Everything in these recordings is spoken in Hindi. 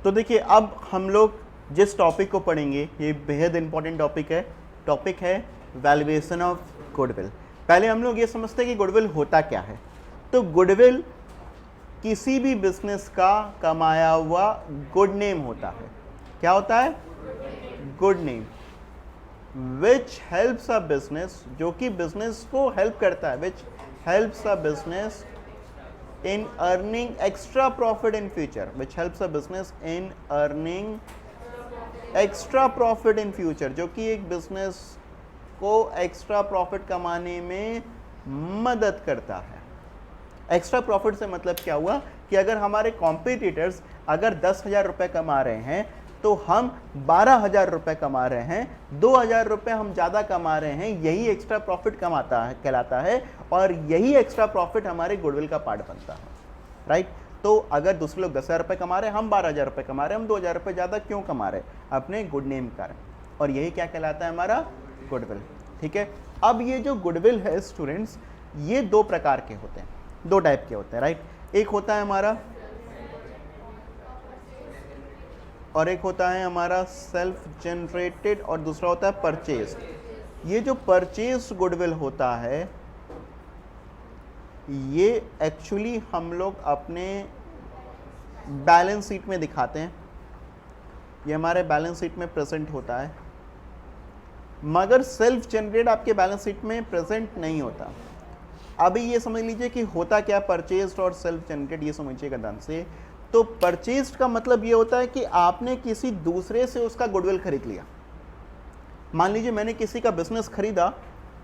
तो देखिए अब हम लोग जिस टॉपिक को पढ़ेंगे ये बेहद इंपॉर्टेंट टॉपिक है वैल्यूएशन ऑफ गुडविल। पहले हम लोग ये समझते हैं कि गुडविल होता क्या है। तो गुडविल किसी भी बिजनेस का कमाया हुआ गुड नेम होता है। क्या होता है? Good name, which helps a business, जो कि बिजनेस को हेल्प करता है, which helps a business in earning extra profit in future, which helps a business in earning extra profit in future, जो कि एक बिजनेस को एक्स्ट्रा प्रॉफिट कमाने में मदद करता है। एक्स्ट्रा प्रॉफिट से मतलब क्या हुआ कि अगर हमारे कॉम्पिटिटर्स अगर 10,000 रुपये कमा रहे हैं तो हम 12,000 रुपये कमा रहे हैं, 2,000 रुपये हम ज़्यादा कमा रहे हैं, यही एक्स्ट्रा प्रॉफिट कमाता है कहलाता है, और यही एक्स्ट्रा प्रॉफिट हमारे गुडविल का पार्ट बनता है, राइट। तो अगर दूसरे लोग 10,000 रुपये कमा रहे हैं, हम 12,000 रुपये कमा रहे हैं, हम 2,000 रुपये ज़्यादा क्यों कमा रहे हैं? अपने गुड नेम का, और यही क्या कहलाता है? हमारा गुडविल। ठीक है। अब ये जो गुडविल है स्टूडेंट्स, ये दो प्रकार के होते हैं, दो टाइप के होते हैं, राइट। एक होता है हमारा, और एक होता है हमारा सेल्फ जनरेटेड, और दूसरा होता है परचेज। ये जो परचेज गुडविल होता है ये एक्चुअली हम लोग अपने बैलेंस शीट में दिखाते हैं, ये हमारे बैलेंस शीट में प्रेजेंट होता है, मगर सेल्फ जनरेट आपके बैलेंस शीट में प्रेजेंट नहीं होता। अभी ये समझ लीजिए कि होता क्या परचेज्ड और सेल्फ जनरेट, ये समझिएगा ध्यान से। तो परचेज्ड का मतलब ये होता है कि आपने किसी दूसरे से उसका गुडविल खरीद लिया। मान लीजिए मैंने किसी का बिजनेस खरीदा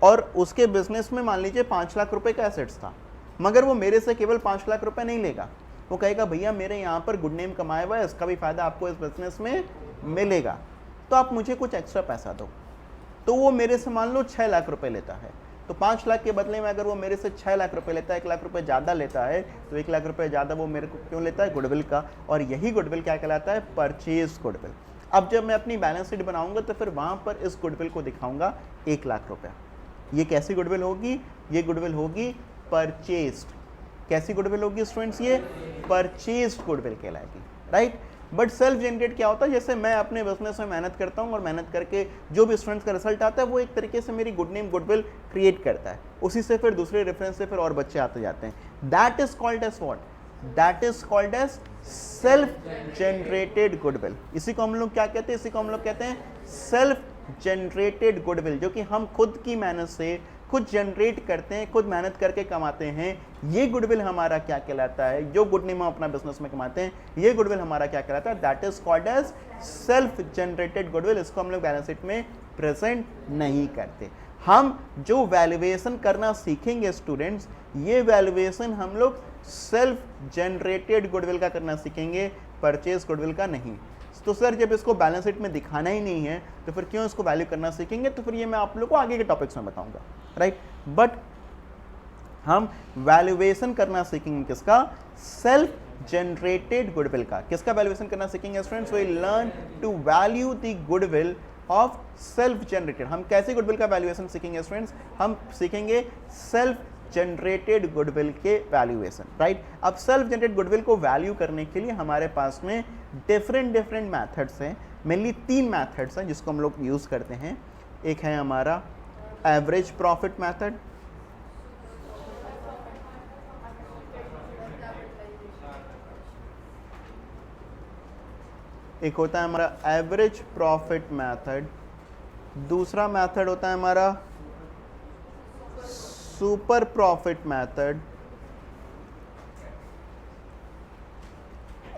और उसके बिजनेस में मान लीजिए 5 लाख रुपए का एसेट्स था, मगर वो मेरे से केवल 5 लाख रुपए नहीं लेगा, वो कहेगा भैया मेरे यहाँ पर गुड नेम कमाया हुआ है, इसका भी फायदा आपको इस बिजनेस में मिलेगा, तो आप मुझे कुछ एक्स्ट्रा पैसा दो। तो वो मेरे से मान लो 6 लाख रुपए लेता है, तो 5 लाख के बदले में अगर वो मेरे से 6 लाख रुपए लेता है, 1 लाख रुपए ज़्यादा लेता है, तो 1 लाख रुपए ज़्यादा वो मेरे को क्यों लेता है? गुडविल का। और यही गुडविल क्या कहलाता है? Purchase goodwill. अब जब मैं अपनी बैलेंस शीट बनाऊंगा तो फिर वहाँ पर इस गुडविल को दिखाऊंगा 1 लाख रुपया। ये कैसी गुडविल होगी? ये गुडविल होगी परचेज्ड। कैसी गुडविल होगी स्टूडेंट्स? ये परचेज्ड गुडविल कहलाएगी, राइट। बट सेल्फ जनरेट क्या होता है? जैसे मैं अपने बिजनेस में मेहनत करता हूँ और मेहनत करके जो भी स्टूडेंट्स का रिजल्ट आता है वो एक तरीके से मेरी गुड नेम गुडविल क्रिएट करता है, उसी से फिर दूसरे रेफरेंस से फिर और बच्चे आते जाते हैं। That is called as what? That is called as self generated goodwill. इसी को हम लोग क्या कहते हैं? इसी को हम लोग कहते हैं सेल्फ जनरेटेड गुडविल, जो कि हम खुद की मेहनत से खुद जनरेट करते हैं, खुद मेहनत करके कमाते हैं। ये गुडविल हमारा क्या कहलाता है? जो गुड नेम हम अपना बिजनेस में कमाते हैं, ये गुडविल हमारा क्या कहलाता है? That is called as self generated goodwill. इसको हम लोग बैलेंस शीट में प्रेजेंट नहीं करते। हम जो वैल्यूएशन करना सीखेंगे स्टूडेंट्स, ये वैल्यूएशन हम लोग सेल्फ जनरेटेड गुडविल का करना सीखेंगे, परचेज गुडविल का नहीं। तो सर जब इसको बैलेंस शीट में दिखाना ही नहीं है तो फिर क्यों इसको वैल्यू करना सीखेंगे? तो फिर ये मैं आप लोग को आगे के टॉपिक्स में बताऊंगा, राइट। बट हम वैल्यूएशन करना सीखेंगे किसका? सेल्फ जनरेटेड गुडविल का। किसका वैल्यूएशन करना सीखेंगे students? We learn to value the goodwill of self generated. हम कैसे गुडविल का वैल्यूएशन सीखेंगे स्टूडेंट्स? हम सीखेंगे सेल्फ जनरेटेड गुडविल के वैल्यूएशन, राइट। अब सेल्फ जनरेटेड गुडविल को वैल्यू करने के लिए हमारे पास में डिफरेंट मेथड्स हैं। मेनली 3 मेथड्स हैं जिसको हम लोग यूज करते हैं। एक है हमारा एवरेज प्रॉफिट मेथड, एक होता है हमारा एवरेज प्रॉफिट मेथड, दूसरा मेथड होता है हमारा सुपर प्रॉफिट मेथड,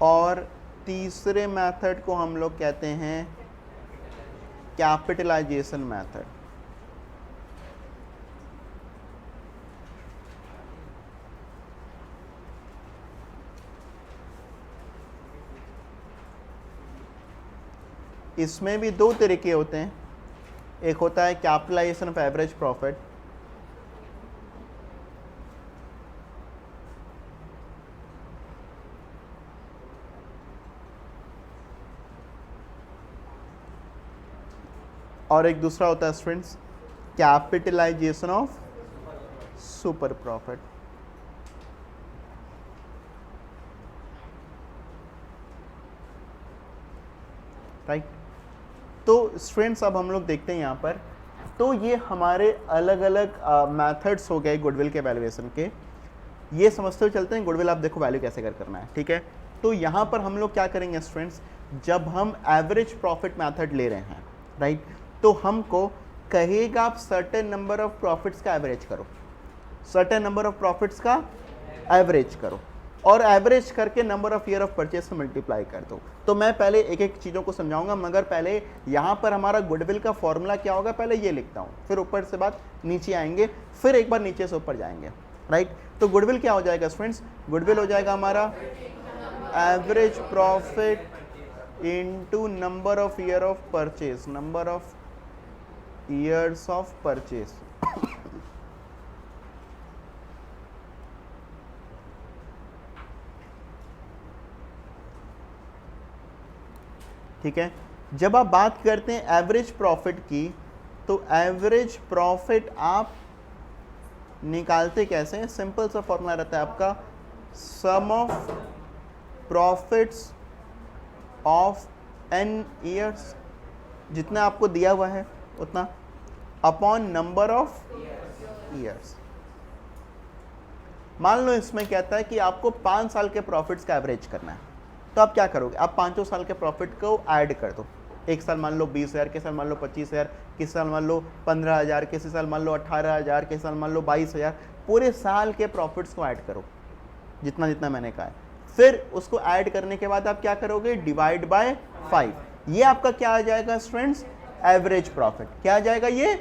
और तीसरे मेथड को हम लोग कहते हैं कैपिटलाइजेशन मेथड। इसमें भी 2 तरीके होते हैं। एक होता है कैपिटलाइजेशन ऑफ एवरेज प्रॉफिट, और एक दूसरा होता है students capitalization of super profit. Right. तो स्टूडेंट्स अब हम लोग देखते हैं यहाँ पर, तो ये हमारे अलग अलग मेथड्स हो गए गुडविल के वैल्यूएशन के। ये समझते हुए चलते हैं गुडविल आप देखो वैल्यू कैसे करना है, ठीक है। तो यहाँ पर हम लोग क्या करेंगे स्टूडेंट्स, जब हम एवरेज प्रॉफिट मेथड ले रहे हैं, राइट, तो हमको कहेगा आप सर्टेन नंबर ऑफ प्रॉफिट्स का एवरेज करो, सर्टेन नंबर ऑफ प्रॉफिट्स का एवरेज करो, और एवरेज करके number of year of purchase से मल्टीप्लाई कर दो। तो मैं पहले एक एक चीज़ों को समझाऊंगा, मगर पहले यहाँ पर हमारा गुडविल का फॉर्मूला क्या होगा पहले ये लिखता हूँ, फिर ऊपर से बात नीचे आएंगे, फिर एक बार नीचे से ऊपर जाएंगे, राइट। तो गुडविल क्या हो जाएगा स्टूडेंट्स, गुडविल हो जाएगा हमारा average profit into number of year of purchase, number of years of purchase. ठीक है। जब आप बात करते हैं एवरेज प्रॉफिट की, तो एवरेज प्रॉफिट आप निकालते कैसे हैं, सिंपल सा फॉर्मूला रहता है आपका, sum of profits of n years, जितना आपको दिया हुआ है उतना, अपॉन नंबर ऑफ ईयर्स। मान लो इसमें कहता है कि आपको 5 साल के प्रॉफिट्स का एवरेज करना है, तो आप क्या करोगे, आप 5 साल के प्रॉफिट को ऐड कर दो। एक साल मान लो 20,000, किसी साल मान लो 25,000, किसी साल मान लो 15,000, किसी साल मान लो 18,000, किसी साल मान लो 22,000, पूरे साल के प्रॉफिट्स को ऐड करो जितना जितना मैंने कहा है। फिर उसको ऐड करने के बाद आप क्या करोगे, डिवाइड बाय 5। ये आपका क्या आ जाएगा स्टूडेंट्स, एवरेज प्रॉफिट। क्या आ जाएगा ये,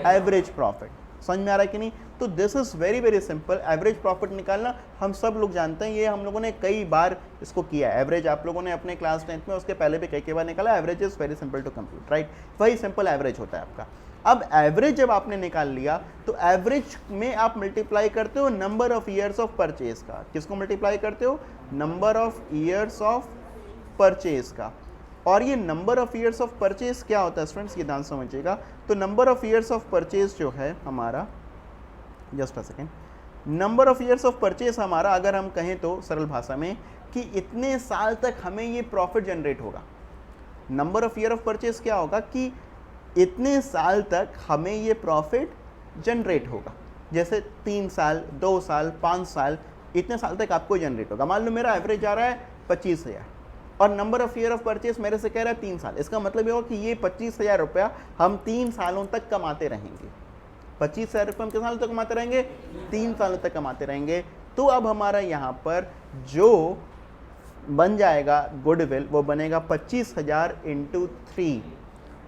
एवरेज प्रॉफिट। समझ में आ रहा है कि नहीं। तो this is very very simple, average profit निकालना हम सब लोग जानते हैं, ये हम लोगों ने कई बार इसको किया है। एवरेज आप लोगों ने अपने क्लास 10th में, उसके पहले भी कई बार निकाला। Average is very simple to compute, right. वही सिंपल एवरेज होता है आपका। अब एवरेज जब आपने निकाल लिया, तो एवरेज में आप मल्टीप्लाई करते हो number of years of purchase का। किसको मल्टीप्लाई करते हो, number of years of purchase का। और ये number of years of purchase क्या होता है स्टूडेंट्स, ये ध्यान समझिएगा। तो number of years of purchase जो है हमारा, just a second, number of years of purchase हमारा, अगर हम कहें तो सरल भाषा में, कि इतने साल तक हमें ये प्रॉफिट जनरेट होगा। Number of year of purchase क्या होगा, कि इतने साल तक हमें ये प्रॉफिट जनरेट होगा। जैसे 3 साल, 2 साल, 5 साल, इतने साल तक आपको जनरेट होगा। मान लो मेरा एवरेज आ रहा है 25,000 और number of year of purchase मेरे से कह रहा है 3 साल। इसका मतलब ये होगा कि ये 25,000 रुपया हम 3 सालों तक कमाते रहेंगे। 25,000 रुपये हम कितने सालों तक कमाते रहेंगे, 3 सालों तक कमाते रहेंगे। तो अब हमारा यहाँ पर जो बन जाएगा गुडविल, वो बनेगा 25,000 इंटू 3,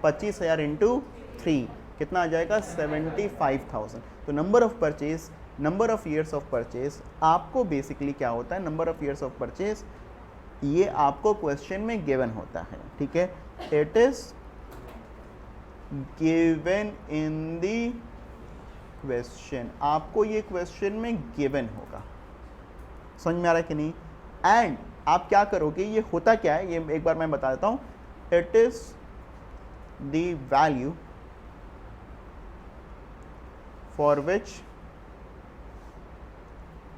25,000 इंटू 3 कितना आ जाएगा, 75,000। तो number of purchase, number of years of purchase आपको बेसिकली क्या होता है, number of years of purchase ये आपको क्वेश्चन में गिवन होता है, ठीक है। It is given in the question, आपको ये क्वेश्चन में गिवन होगा। समझ में आ रहा है कि नहीं। एंड आप क्या करोगे, ये होता क्या है, ये एक बार मैं बता देता हूं। It is the value for which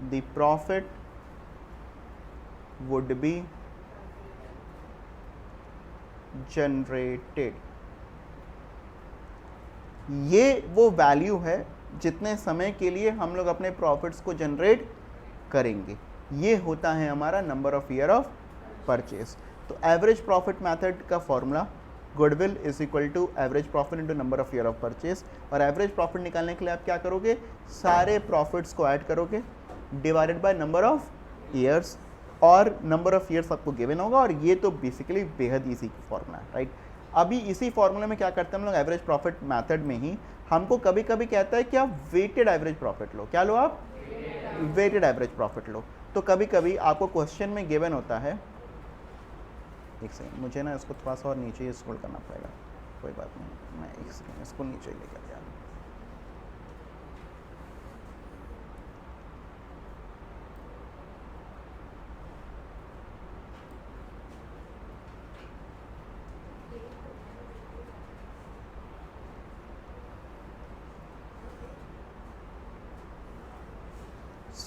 the profit would be generated. ये वो वैल्यू है जितने समय के लिए हम लोग अपने प्रॉफिट्स को जनरेट करेंगे। ये होता है हमारा number of year of purchase. तो एवरेज प्रॉफिट मेथड का formula, goodwill is equal to average profit into number of year of purchase. और एवरेज प्रॉफिट निकालने के लिए आप क्या करोगे, सारे प्रॉफिट्स को ऐड करोगे, divided by number of years, और नंबर ऑफ ईयर्स आपको गिवन होगा। और ये तो बेसिकली बेहद ईजी फॉर्मूला है, राइट। अभी इसी फॉर्मूले में क्या करते हैं हम लोग, एवरेज प्रॉफिट मेथड में ही हमको कभी कभी कहता है कि आप वेटेड एवरेज प्रॉफिट लो। क्या लो आप, वेटेड एवरेज प्रॉफिट लो। तो कभी कभी आपको क्वेश्चन में गिवन होता है, एक सेकंड, मुझे ना इसको थोड़ा सा और नीचे स्क्रॉल करना पड़ेगा, कोई बात नहीं, मैं एक सेकंड इसको नीचे लेकर जा रहा हूँ।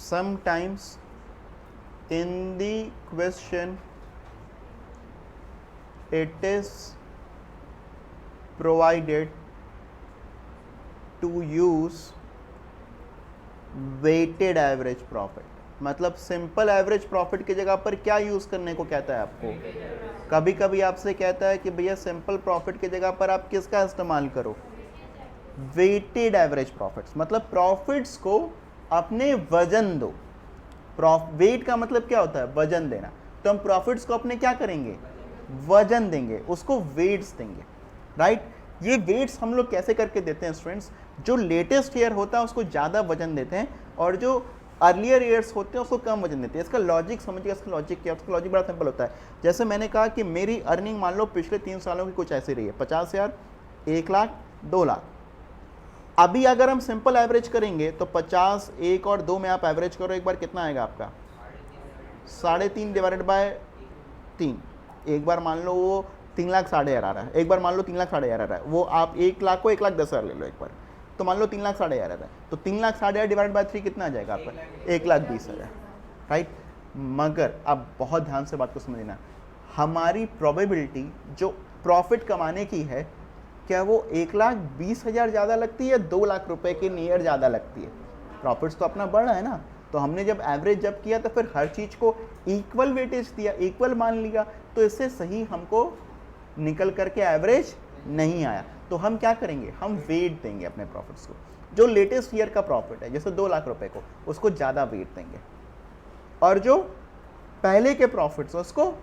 Sometimes in the question it is provided to use weighted average profit. मतलब सिंपल एवरेज प्रॉफिट की जगह पर क्या यूज करने को कहता है आपको? कभी कभी आपसे कहता है कि भैया सिंपल प्रॉफिट की जगह पर आप किसका इस्तेमाल करो? Weighted average profits. मतलब प्रॉफिट्स को अपने वजन दो। वेट का मतलब क्या होता है? वजन देना। तो हम प्रॉफिट्स को अपने क्या करेंगे? वजन देंगे, उसको वेट्स देंगे, राइट। ये वेट्स हम लोग कैसे करके देते हैं स्टूडेंट्स? जो लेटेस्ट ईयर होता है उसको ज़्यादा वजन देते हैं और जो अर्लियर ईयर्स होते हैं उसको कम वजन देते हैं। इसका लॉजिक समझिए। इसका लॉजिक क्या है? उसका लॉजिक बड़ा सिंपल होता है। जैसे मैंने कहा कि मेरी अर्निंग मान लो पिछले 3 सालों की कुछ ऐसी रही है, 50,000, 1 लाख, 2 लाख। अभी अगर हम सिंपल एवरेज करेंगे तो 50, 1 और 2 में आप एवरेज करो एक बार, कितना आएगा आपका? 3.5 डिवाइडेड बाय 3। एक बार मान लो वो 3 लाख 60,000 आ रहा है, एक बार मान लो 3 लाख 60,000 आ रहा है। वो आप 1 लाख को 1,10,000 ले लो एक बार, तो मान लो 3 लाख 60,000 आ रहा है। तो 3 लाख 60,000 डिवाइड बाय 3 कितना आ जाएगा आपका? 1,20,000, राइट। मगर अब बहुत ध्यान से बात को समझना, हमारी प्रोबेबिलिटी जो प्रॉफिट कमाने की है, क्या वो 1,20,000 ज़्यादा लगती है, 2 लाख रुपए के नियर ज़्यादा लगती है? प्रॉफिट्स तो अपना बढ़ रहा है ना। तो हमने जब एवरेज जब किया तो फिर हर चीज़ को इक्वल वेटेज दिया, इक्वल मान लिया, तो इससे सही हमको निकल करके एवरेज नहीं आया। तो हम क्या करेंगे? हम वेट देंगे अपने प्रॉफिट्स को। जो लेटेस्ट ईयर का प्रॉफिट है जैसे 2 लाख रुपए को, उसको ज़्यादा वेट देंगे, और जो पहले के प्रॉफिट्स उसको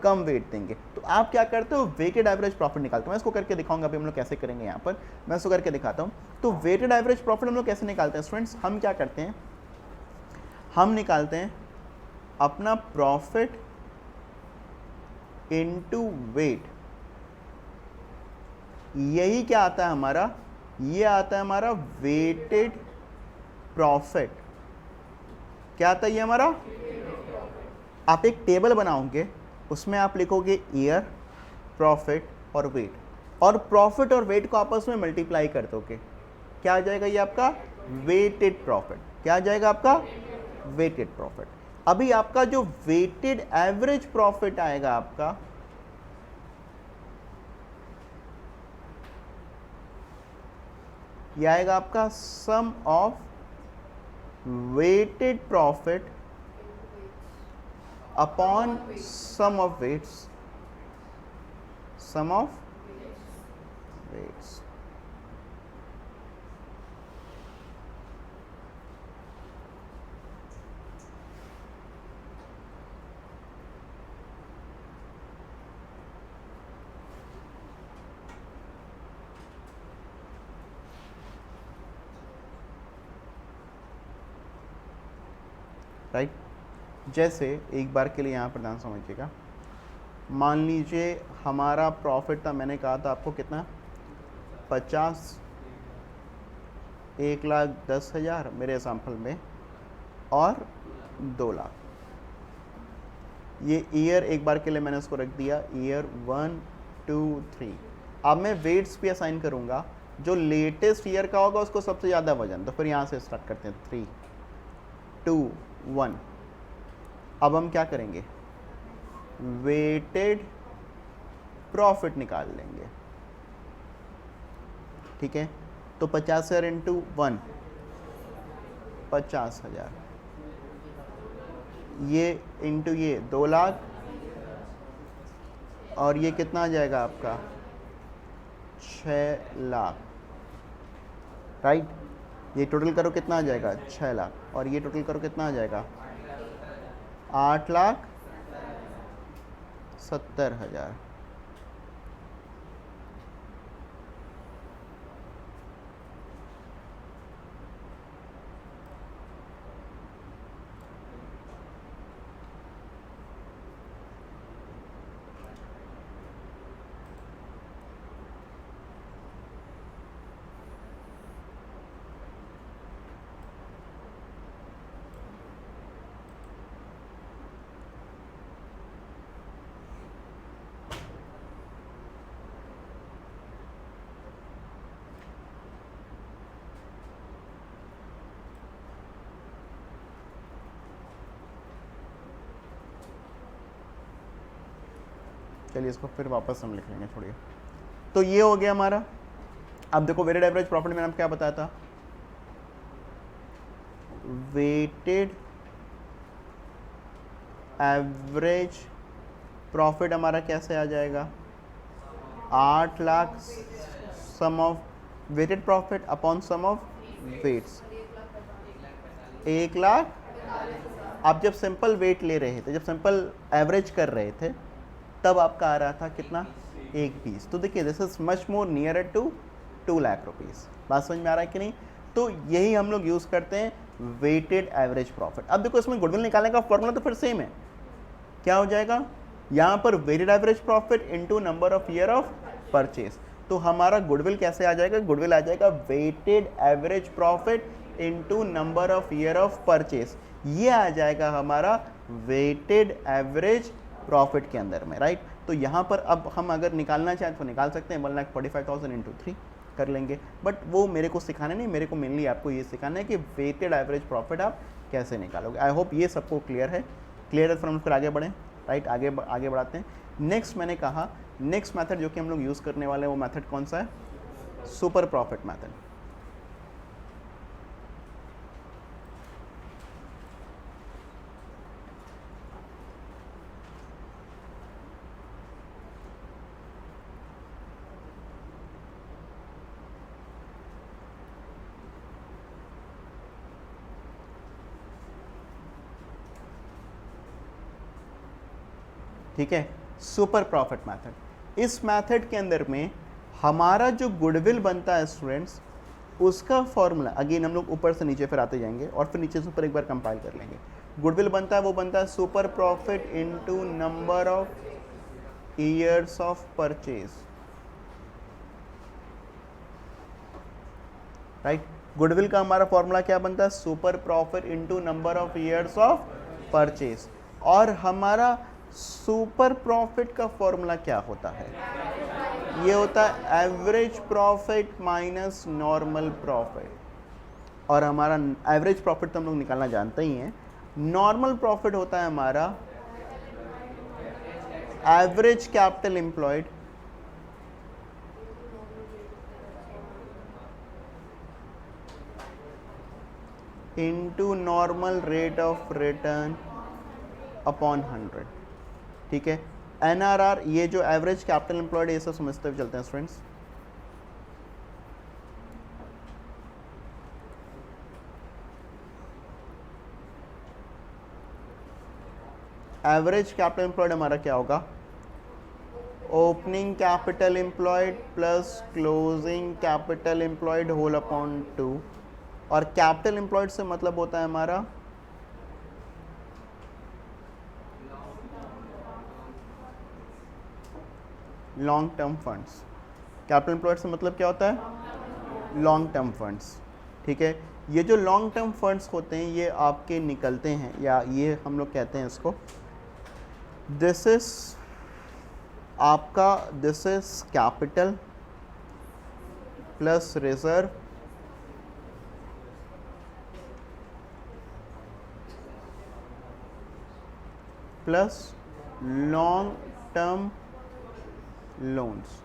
कम वेट देंगे। तो आप क्या करते हो? वेटेड एवरेज प्रॉफिट निकालते हो। मैं इसको करके दिखाऊंगा अभी हम लोग कैसे करेंगे। यहाँ पर मैं इसको करके दिखाता हूँ। तो वेटेड एवरेज प्रॉफिट हम लोग कैसे निकालते हैं स्टूडेंट्स? हम क्या करते हैं? हम निकालते हैं अपना प्रॉफिट इनटू वेट। यही क्या आता है हमारा? ये आता है हमारा वेटेड प्रॉफिट। क्या आता है ये हमारा? आप एक टेबल बनाओगे, उसमें आप लिखोगे ईयर, प्रॉफिट और वेट, और प्रॉफिट और वेट को आपस में मल्टीप्लाई कर दोगे। क्या आ जाएगा ये आपका? Weighted profit. क्या आ जाएगा आपका? Weighted profit. अभी आपका जो वेटेड एवरेज प्रॉफिट आएगा आपका, ये आएगा आपका sum of weighted profit upon sum of weights, sum of weights. Right. जैसे एक बार के लिए यहाँ पर ध्यान समझिएगा। मान लीजिए हमारा प्रॉफिट था, मैंने कहा था आपको कितना? 50, 1,10,000 मेरे एग्जाम्पल में, और 2 लाख। ये ईयर एक बार के लिए मैंने इसको रख दिया, ईयर 1, 2, 3। अब मैं वेट्स भी असाइन करूँगा। जो लेटेस्ट ईयर का होगा उसको सबसे ज़्यादा वजन। तो फिर यहाँ से स्टार्ट करते हैं, 3, 2, 1। अब हम क्या करेंगे? वेटेड प्रॉफिट निकाल लेंगे, ठीक है। तो 50,000 इंटू 1, 50,000, ये इंटू ये 2 लाख, और ये कितना आ जाएगा आपका? 6 लाख, राइट। ये टोटल करो कितना आ जाएगा? 6 लाख। और ये टोटल करो कितना आ जाएगा? 8,70,000। चलिए इसको फिर वापस हम लिख लेंगे, छोड़िए। तो ये हो गया हमारा। अब देखो वेटेड एवरेज प्रॉफिट मैंने क्या बताया था, वेटेड एवरेज प्रॉफिट हमारा कैसे आ जाएगा, 8 lakh sum of weighted profit upon sum of weights, 1 lakh. आप जब सिंपल वेट ले रहे थे, जब सिंपल एवरेज कर रहे थे, तब आपका आ रहा था कितना, 1 पीस। तो देखिए this is much more near to 2 lakh rupees. बात समझ में आ रहा है कि नहीं? तो यही हम लोग यूज़ करते हैं, वेटेड एवरेज प्रॉफिट। अब देखो इसमें गुडविल निकालने का फॉर्मूला तो फिर सेम है, क्या हो जाएगा, यहाँ पर weighted average profit into number of year of purchase. तो हमारा गुडविल कैसे आ जाएगा, गुडविल आ जाएगा weighted average profit into number of year of purchase. ये आ जाएगा हमारा वेटेड एवरेज प्रॉफिट के अंदर में, राइट। तो यहाँ पर अब हम अगर निकालना चाहें तो निकाल सकते हैं, 1,45,000 इंटू 3 कर लेंगे, बट वो मेरे को सिखाना नहीं, मेरे को मेनली आपको ये सिखाना है कि वेटेड एवरेज प्रॉफिट आप कैसे निकालोगे। आई होप ये सबको क्लियर है। क्लियर है तो हम फिर आगे बढ़ें, राइट। आगे बढ़ाते हैं। नेक्स्ट मैंने कहा, नेक्स्ट मेथड जो कि हम लोग यूज़ करने वाले हैं वो मेथड कौन सा है, सुपर प्रॉफिट मेथड। ठीक है, सुपर प्रॉफिट मेथड। इस मेथड के अंदर में हमारा जो गुडविल बनता है स्टूडेंट्स, उसका फॉर्मूला अगेन हम लोग ऊपर से नीचे फिर आते जाएंगे और फिर नीचे से ऊपर एक बार कंपाइल कर लेंगे। गुडविल बनता है, वो बनता है super profit into number of years of purchase, right. Goodwill का हमारा फॉर्मूला क्या बनता है, super profit into number of years of purchase. और हमारा सुपर प्रॉफिट का फॉर्मूला क्या होता है, ये होता है average profit minus normal profit. और हमारा एवरेज प्रॉफिट तो हम लोग निकालना जानते ही हैं। नॉर्मल प्रॉफिट होता है हमारा average capital employed into normal rate of return upon 100। ठीक है, NRR, ये जो एवरेज कैपिटल एम्प्लॉयड, ये सब समझते हुए चलते हैं स्टूडेंट्स। एवरेज कैपिटल एम्प्लॉयड हमारा क्या होगा, opening capital employed plus closing capital employed whole upon 2। और कैपिटल एम्प्लॉयड से मतलब होता है हमारा long term funds. Capital employed से मतलब क्या होता है, लॉन्ग टर्म फंड्स। ठीक है, ये जो लॉन्ग टर्म फंड्स होते हैं ये आपके निकलते हैं, या ये हम लोग कहते हैं इसको, दिस इज आपका, this is capital plus reserve plus long term loans.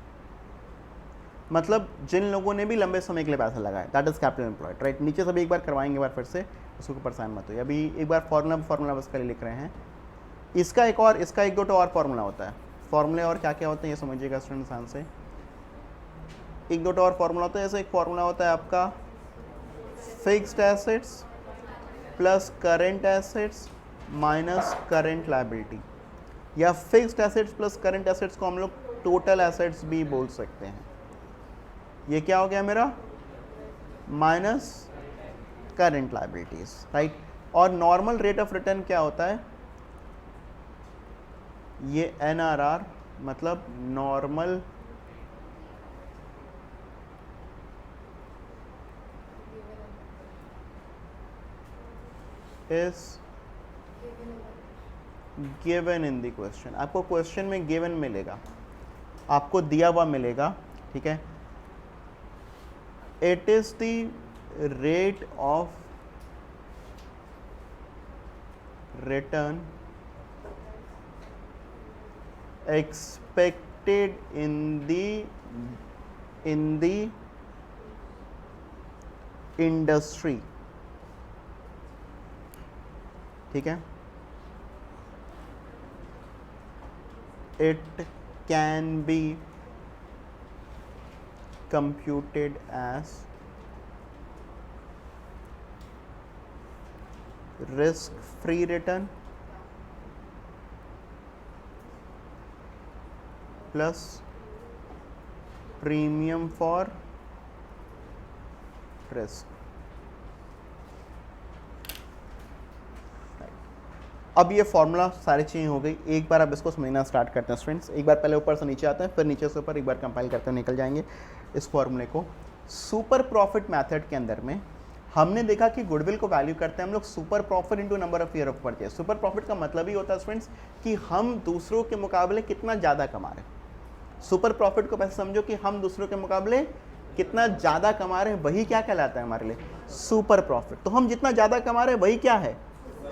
मतलब जिन लोगों ने भी लंबे समय के लिए पैसा लगाया, that is capital employed, right. नीचे से भी एक बार करवाएंगे, एक बार फिर से, उसको परेशान मत हो। अभी एक बार फॉर्मूला बस कर लिख रहे हैं। इसका एक दो और फार्मूला होता है। फार्मूले और क्या क्या होते हैं ये समझिएगा स्टूडेंट ध्यान से। एक दो और फार्मूला होता है। जैसे एक फार्मूला होता है आपका fixed assets plus current assets minus current liability, या fixed assets plus current assets को हम लोग टोटल एसेट्स भी बोल सकते हैं। ये क्या हो गया मेरा, माइनस करेंट लायबिलिटीज, राइट। और नॉर्मल रेट ऑफ रिटर्न क्या होता है, ये NRR, मतलब normal is given in the question. आपको क्वेश्चन में गिवन मिलेगा, आपको दिया हुआ मिलेगा, ठीक है। It is the rate of return expected invested in the industry, ठीक है, it can be computed as risk free return plus premium for risk. अब ये फॉर्मूला सारी चीज़ें हो गई। एक बार अब इसको समझना स्टार्ट करते हैं स्टूडेंट्स। एक बार पहले ऊपर से नीचे आते हैं, फिर नीचे से ऊपर एक बार कंपाइल करते हुए निकल जाएंगे इस फॉर्मूले को। सुपर प्रॉफिट मेथड के अंदर में हमने देखा कि गुडविल को वैल्यू करते हैं हम लोग super profit into number of year of purchase. Super profit का मतलब ही होता है स्टूडेंट्स कि हम दूसरों के मुकाबले कितना ज़्यादा कमा रहे हैं। सुपर प्रॉफिट को वैसे समझो कि हम दूसरों के मुकाबले कितना ज़्यादा कमा रहे हैं, वही क्या कहलाता है हमारे लिए सुपर प्रॉफिट। तो हम जितना ज़्यादा कमा रहे हैं वही क्या है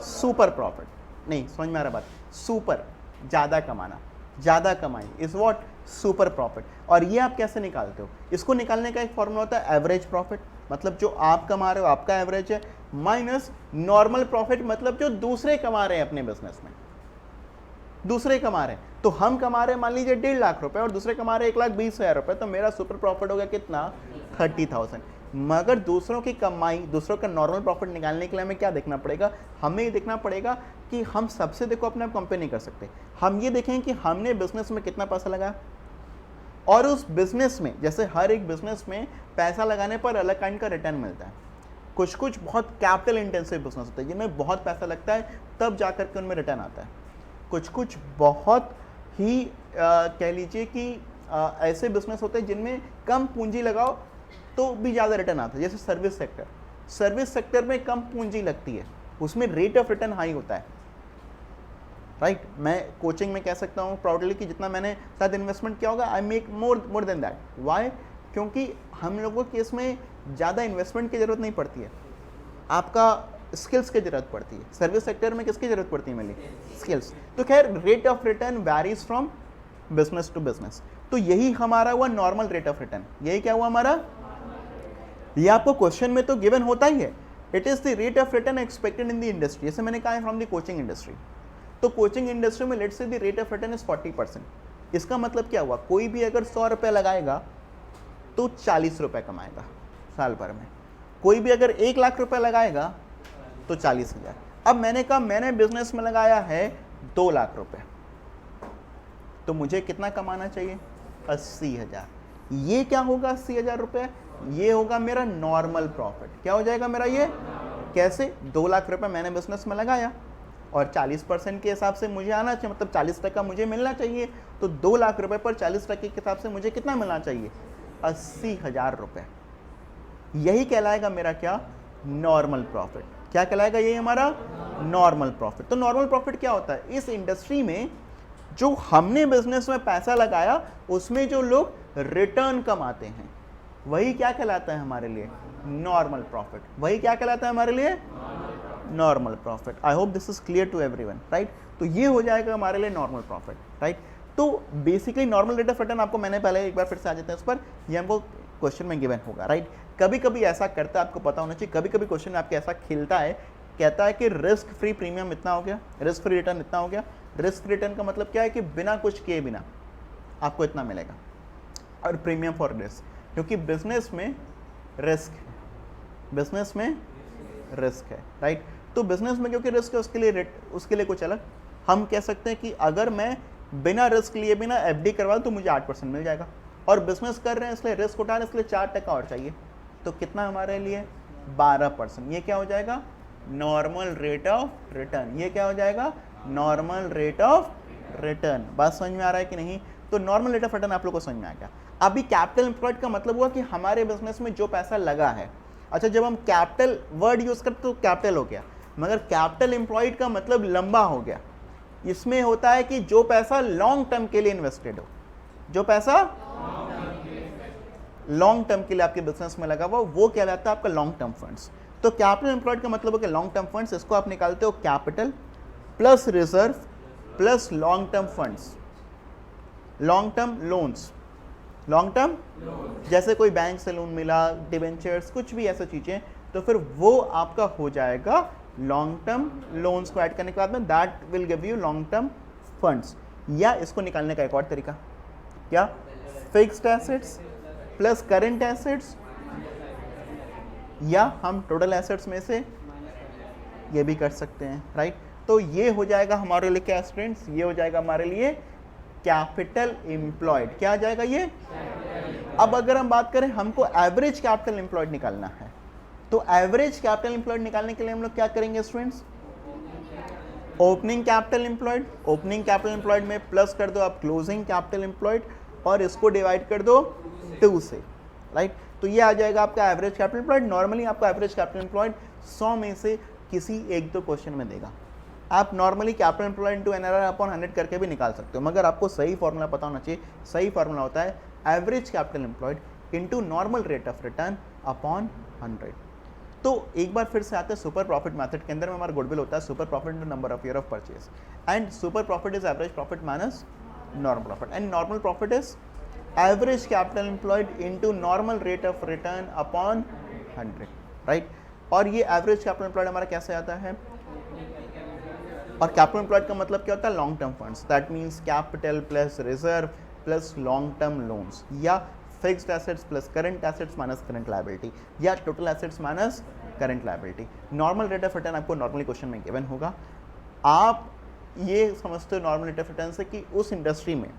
सुपर प्रॉफिट। नहीं समझ में आ रहा बात, सुपर ज़्यादा कमाना, ज़्यादा कमाई इज व्हाट सुपर प्रॉफिट। और ये आप कैसे निकालते हो, इसको निकालने का एक फॉर्मूला होता है एवरेज प्रॉफिट, मतलब जो आप कमा रहे हो आपका एवरेज है, माइनस नॉर्मल प्रॉफिट मतलब जो दूसरे कमा रहे हैं अपने बिजनेस में, दूसरे कमा रहे हैं। तो हम कमा रहे हैं मान लीजिए 1.5 लाख रुपए और दूसरे कमा रहे हैं 1,20,000 रुपए, तो मेरा सुपर प्रॉफिट हो गया कितना 30,000। मगर दूसरों की कमाई, दूसरों का नॉर्मल प्रॉफिट निकालने के लिए हमें क्या देखना पड़ेगा, हमें ये देखना पड़ेगा कि हम सबसे देखो अपने आप कंपेयर नहीं कर सकते। हम ये देखें कि हमने बिजनेस में कितना पैसा लगाया और उस बिजनेस में, जैसे हर एक बिजनेस में पैसा लगाने पर अलग काइंड का रिटर्न मिलता है। कुछ कुछ बहुत कैपिटल इंटेंसिव बिजनेस होते हैं जिनमें बहुत पैसा लगता है तब जाकर के उनमें रिटर्न आता है। कुछ कुछ बहुत ही कह लीजिए कि ऐसे बिजनेस होते हैं जिनमें कम पूंजी लगाओ तो भी ज़्यादा रिटर्न आता है। जैसे सर्विस सेक्टर, सर्विस सेक्टर में कम पूंजी लगती है, उसमें रेट ऑफ रिटर्न हाई होता है, राइट। मैं कोचिंग में कह सकता हूँ प्राउडली कि जितना मैंने शायद इन्वेस्टमेंट किया होगा I make more than that. Why? क्योंकि हम लोगों के इसमें ज़्यादा इन्वेस्टमेंट की ज़रूरत नहीं पड़ती है, आपका स्किल्स की ज़रूरत पड़ती है। सर्विस सेक्टर में किसकी ज़रूरत पड़ती है मेरी, स्किल्स। तो खैर rate of return varies from business to business. तो यही हमारा हुआ नॉर्मल रेट ऑफ रिटर्न। यही क्या हुआ हमारा, ये आपको क्वेश्चन में तो गिवन होता ही है, it is the rate of return expected in the industry. जैसे मैंने कहा है फ्रॉम द कोचिंग इंडस्ट्री, तो कोचिंग इंडस्ट्री में let's say the rate of return is 40%। इसका मतलब क्या हुआ, कोई भी अगर 100 रुपये लगाएगा तो 40 रुपये कमाएगा साल भर में। कोई भी अगर 1 लाख रुपए लगाएगा तो 40,000। अब मैंने कहा मैंने बिजनेस में लगाया है 2 लाख रुपए, तो मुझे कितना कमाना चाहिए 80,000। ये क्या होगा 80,000 रुपये, ये होगा मेरा नॉर्मल प्रॉफिट। क्या हो जाएगा मेरा ये, कैसे, 2 लाख रुपए मैंने बिजनेस में लगाया और 40% के हिसाब से मुझे आना चाहिए, मतलब 40% मुझे मिलना चाहिए। तो 2 लाख रुपए पर 40% के हिसाब से मुझे कितना मिलना चाहिए 80,000 रुपये। यही कहलाएगा मेरा क्या, नॉर्मल प्रॉफिट। क्या कहलाएगा, यही हमारा नॉर्मल प्रॉफिट। तो नॉर्मल प्रॉफिट क्या होता है, इस इंडस्ट्री में जो हमने बिजनेस में पैसा लगाया उसमें जो लोग रिटर्न कमाते हैं वही क्या कहलाता है हमारे लिए, नॉर्मल प्रॉफिट। वही क्या कहलाता है हमारे लिए, normal profit. I hope this is clear to everyone, right. तो ये हो जाएगा हमारे लिए नॉर्मल प्रॉफिट, राइट। तो basically normal rate of return आपको मैंने पहले एक बार फिर से आ जाते हैं उस पर, ये हमको क्वेश्चन में गिवन होगा, राइट। कभी कभी ऐसा करता है, आपको पता होना चाहिए, कभी कभी क्वेश्चन में आपके ऐसा खिलता है, कहता है कि रिस्क फ्री प्रीमियम इतना हो गया, रिस्क फ्री रिटर्न इतना हो गया। रिस्क रिटर्न का मतलब क्या है कि बिना कुछ किए बिना आपको इतना मिलेगा, और प्रीमियम फॉर रिस्क, क्योंकि बिजनेस में रिस्क है, बिजनेस में रिस्क है, राइट। तो बिजनेस में क्योंकि रिस्क है उसके लिए कुछ अलग। हम कह सकते हैं कि अगर मैं बिना रिस्क लिए बिना एफडी करवा तो मुझे 8% मिल जाएगा, और बिजनेस कर रहे हैं इसलिए रिस्क उठा रहे हैं इसलिए 4% और चाहिए, तो कितना हमारे लिए 12%। ये क्या हो जाएगा, नॉर्मल रेट ऑफ रिटर्न। ये क्या हो जाएगा, नॉर्मल रेट ऑफ रिटर्न। बात समझ में आ रहा है कि नहीं। तो नॉर्मल रेट ऑफ रिटर्न आप लोग को समझ में आ गया। अभी कैपिटल एम्प्लॉयड का मतलब हुआ कि हमारे बिजनेस में जो पैसा लगा है। अच्छा, जब हम कैपिटल वर्ड यूज करते तो कैपिटल हो गया, मगर कैपिटल एम्प्लॉयड का मतलब लंबा हो गया। इसमें होता है कि जो पैसा लॉन्ग टर्म के लिए इन्वेस्टेड हो, जो पैसा लॉन्ग टर्म के लिए आपके बिजनेस में लगा हुआ वो कहलाता है आपका लॉन्ग टर्म फंड्स। तो कैपिटल एम्प्लॉयड का मतलब हो कि लॉन्ग टर्म फंड्स, इसको आप निकालते हो capital plus reserve plus long term funds, long term loans, long term जैसे कोई बैंक से लोन मिला, डिबेंचर्स, कुछ भी ऐसा चीज़ें, तो फिर वो आपका हो जाएगा लॉन्ग टर्म लोन्स को ऐड करने के बाद में, that will give you long term funds. या इसको निकालने का एक और तरीका, क्या, fixed assets plus current assets, या हम टोटल एसेट्स में से ये भी कर सकते हैं, राइट। तो ये हो जाएगा हमारे लिए क्या स्टूडेंट्स, ये हो जाएगा हमारे लिए कैपिटल एम्प्लॉयड। क्या आ जाएगा ये? अब अगर हम बात करें हमको एवरेज कैपिटल एम्प्लॉयड निकालना है, तो एवरेज कैपिटल एम्प्लॉयड निकालने के लिए हम लोग क्या करेंगे students? Opening capital employed, opening capital employed में प्लस कर दो आप क्लोजिंग कैपिटल एम्प्लॉयड और इसको डिवाइड कर दो 2 से, राइट। तो ये आ जाएगा आपका एवरेज कैपिटल एम्प्लॉयड। नॉर्मली आपका एवरेज कैपिटल एम्प्लॉयड 100 में से किसी 1-2 क्वेश्चन में देगा। आप normally capital employed into NRR upon 100 करके भी निकाल सकते हो, मगर आपको सही फॉर्मूला पता होना चाहिए। सही फॉर्मूला होता है average capital employed into normal rate of return upon 100। तो एक बार फिर से आते हैं सुपर प्रॉफिट मेथड के अंदर में हमारा गुडविल होता है super profit into number of year of purchase, and super profit is average profit minus normal profit, and normal profit is average capital employed into normal rate of return upon 100, right. और ये एवरेज कैपिटल एम्प्लॉयड हमारा कैसे आता है? और कैपिटल एम्प्लॉयड का मतलब क्या होता है? Long term funds, that means capital plus reserve plus long term loans, या fixed assets plus current assets minus current liability, या total assets minus current liability. Normal rate of return आपको नॉर्मली क्वेश्चन में गिवन होगा। आप ये समझते हो नॉर्मल रेट ऑफ रिटर्न से कि उस इंडस्ट्री में,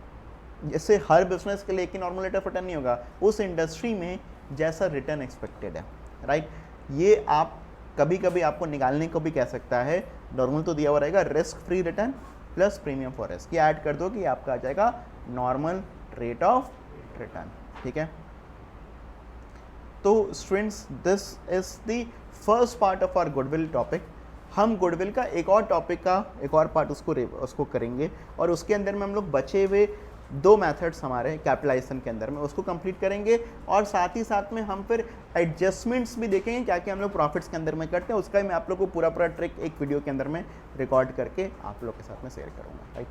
जैसे हर बिजनेस के लिए एक ही नॉर्मल रेट ऑफ रिटर्न नहीं होगा, उस इंडस्ट्री में जैसा रिटर्न एक्सपेक्टेड है, राइट। ये आप कभी कभी आपको निकालने को भी कह सकता है। नॉर्मल तो दिया हुआ रहेगा risk free return plus premium for risk, ये ऐड कर दो कि आपका आ जाएगा नॉर्मल रेट ऑफ रिटर्न, ठीक है। तो students this is the first part of our goodwill topic. हम गुडविल का एक और टॉपिक का एक और पार्ट उसको करेंगे, और उसके अंदर में हम लोग बचे हुए 2 मेथड्स हमारे कैपिटलाइजेशन के अंदर में उसको कंप्लीट करेंगे, और साथ ही साथ में हम फिर एडजस्टमेंट्स भी देखेंगे क्या क्या हम लोग प्रॉफिट्स के अंदर में करते हैं। उसका मैं आप लोग को पूरा ट्रिक एक वीडियो के अंदर में रिकॉर्ड करके आप लोग के साथ में शेयर करूँगा, राइट।